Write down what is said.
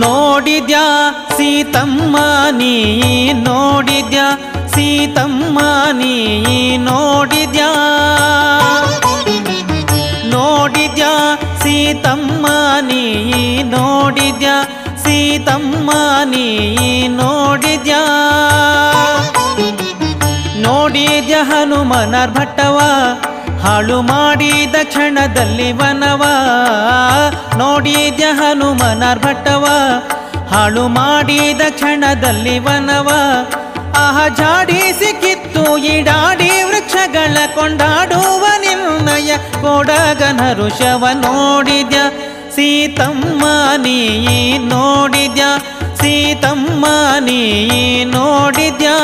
ನೋಡಿದ್ಯಾ ಸೀತಮ್ಮ ನೀ ನೋಡಿದ್ಯಾ ಸೀತಮ್ಮ ನೀ ನೋಡಿದ್ಯಾ ನೋಡಿದ್ಯಾ ಸೀತಮ್ಮ ನೀ ನೋಡಿದ್ಯಾ ಸೀತಮ್ಮ ನೀ ನೋಡಿದ್ಯಾ ನೋಡಿದ್ಯ ಹನುಮನಾರ್ಭಟ್ಟವ ಹಾಳು ಮಾಡಿದ ಕ್ಷಣದಲ್ಲಿ ವನವ ನೋಡಿದ್ಯ ಹನುಮನಾರ್ಭಟ್ಟವ ಹಾಳು ಮಾಡಿದ ಕ್ಷಣದಲ್ಲಿ ವನವ ಆಹ ಜಾಡಿಸಿ ಕಿತ್ತು ಈಡಾಡಿ ವೃಕ್ಷಗಳ ಕೊಂಡಾಡುವ ನಿರ್ಣಯ ಕೊಡಗನ ಋಷವ ನೋಡಿದ್ಯ ಸೀತಮ್ಮ ನೀ ನೋಡಿದ್ಯಾ ಸೀತಮ್ಮ ನೀ ನೋಡಿದ್ಯಾ